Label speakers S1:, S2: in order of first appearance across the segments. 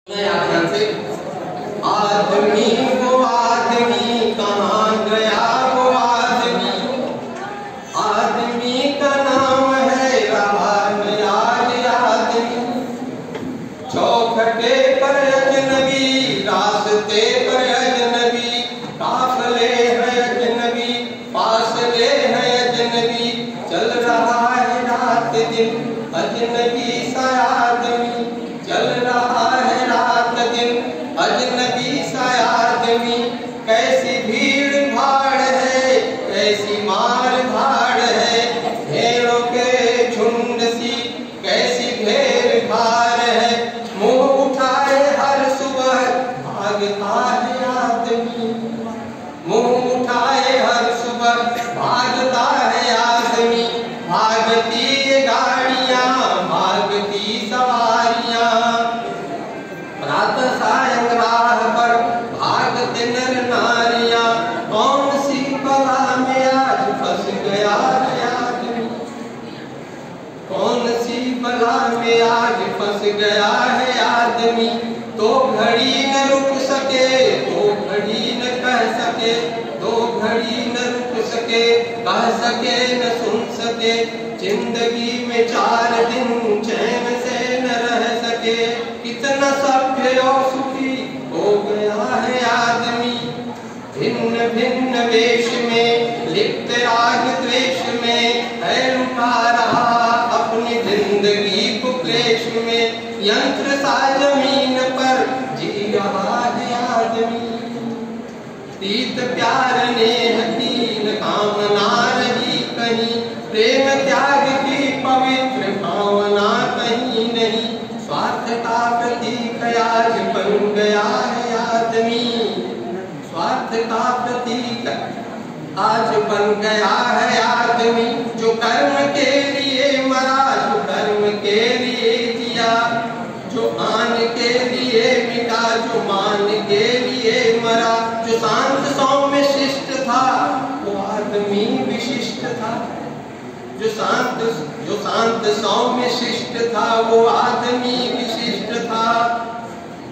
S1: ध्यान से आदमी वो आदमी कहाँ गया वो आदमी का नाम है रहा आज आदमी चौखटे पर अजनबी रास्ते पर अजनबी काफले है अजनबी फासले है अजनबी चल रहा है रात दिन अजनबी सा आदमी चल रहा है रात दिन अजनबी सा आदमी कैसी भीड़ भाड़ है कैसी मार भाड़ है भेड़ों के झुंड सी कैसी घेर भार है मुंह उठाए हर सुबह भागता है आदमी मुंह उठाए हर सुबह भागता है आदमी भागती गाड़ियां भागती सवारियां प्रातः सायं राह पर भागते नर नारियां कौन सी बला में आज फंस गया है आदमी कौन सी बला में आज फंस गया है आदमी तो घड़ी न रुक सके तो घड़ी न कह सके तो घड़ी न रुक सके कह सके न सुन सके जिंदगी में 4 दिन चैन से न रह सके कितना सभ्य और सुखी हो गया है आदमी भिन्न भिन्न वेश में लिप्त राग द्वेष में है लुटा रहा अपनी जिंदगी को क्लेश में यंत्र सा जमीन पर जी रहा है आदमी प्रीत प्यार ने हकीन कामना रही कहीं प्रेम त्याग की पवित्र भावना कहीं नहीं स्वार्थ का प्रतीक आज बन गया है आदमी स्वार्थ का प्रतीक आज बन गया है आदमी जो कर्म के लिए मरा जो कर्म के लिए जिया जो आन के लिए मिटा जो मान के लिए मरा जो शांत सौम्य शिष्ट था वो आदमी विशिष्ट था जो शांत सौम्य शिष्ट था वो आदमी विशिष्ट था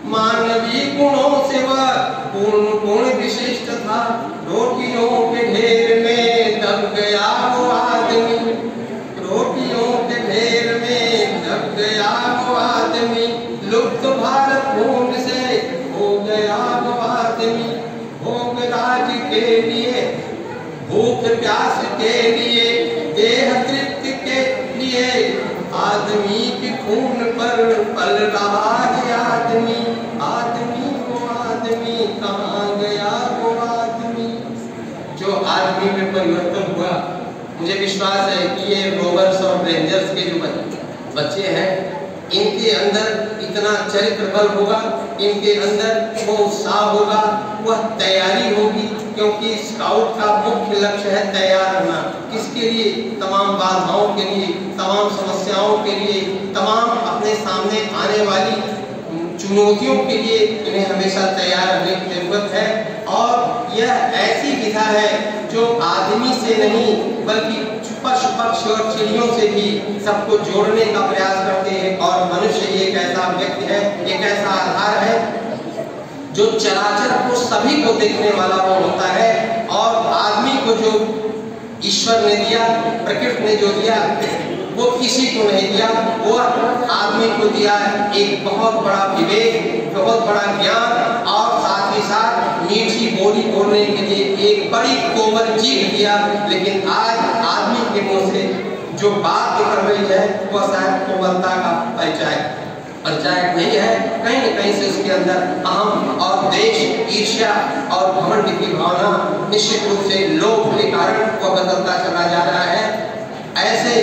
S1: मानवीय गुणों से वह पूर्ण विशिष्ट था रोटियों के ढेर में दब गया वो आदमी रोटियों के ढेर में दब गया वो आदमी लुप्त भारत भूमि से हो गया वो आदमी भोग राज के लिए भूख प्यास के लिए देह तृप्ति के लिए आदमी के खून पर पल रहा है आदमी कहाँ गया वो आदमी जो आदमी में परिवर्तन हुआ मुझे विश्वास है कि ये रोवर्स और रेंजर्स के जो बच्चे हैं इनके अंदर इतना चरित्र बल होगा इनके अंदर वो उत्साह होगा वह तैयारी होगी क्योंकि स्काउट का मुख्य लक्ष्य है तैयार रहना किसके लिए तमाम बाधाओं के लिए तमाम समस्याओं के लिए तमाम अपने सामने आने वाली चुनौतियों के लिए इन्हें हमेशा तैयार रहने की जरूरत है और यह ऐसी विधा है जो आदमी से नहीं बल्कि पशु पक्षी और चिड़ियों से भी सबको जोड़ने का प्रयास करते हैं और मनुष्य एक ऐसा व्यक्ति है एक ऐसा आधार है जो चराचर को सभी को देखने वाला वो होता है और आदमी को जो ईश्वर ने दिया प्रकृति ने जो दिया वो किसी को नहीं दिया वो आदमी को दिया एक बहुत बड़ा विवेक बहुत बड़ा ज्ञान और साथ ही साथ मीठी बोली बोलने के लिए एक बड़ी कोमल जीभ दिया लेकिन आज आदमी के मुंह से जो बात निकल रही है वह शायद कोमलता का परिचय नहीं है कहीं न कहीं से उसके अंदर अहम और देश ईर्ष्या और घमंड की भावना निश्चित रूप से लोभ के कारण वह बदलता चला जा रहा है ऐसे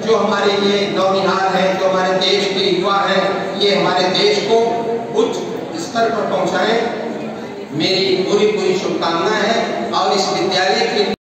S1: जो हमारे ये नौनिहाल है जो हमारे देश के युवा हैं ये हमारे देश को उच्च स्तर पर पहुंचाएं मेरी पूरी शुभकामना है और इस विद्यालय के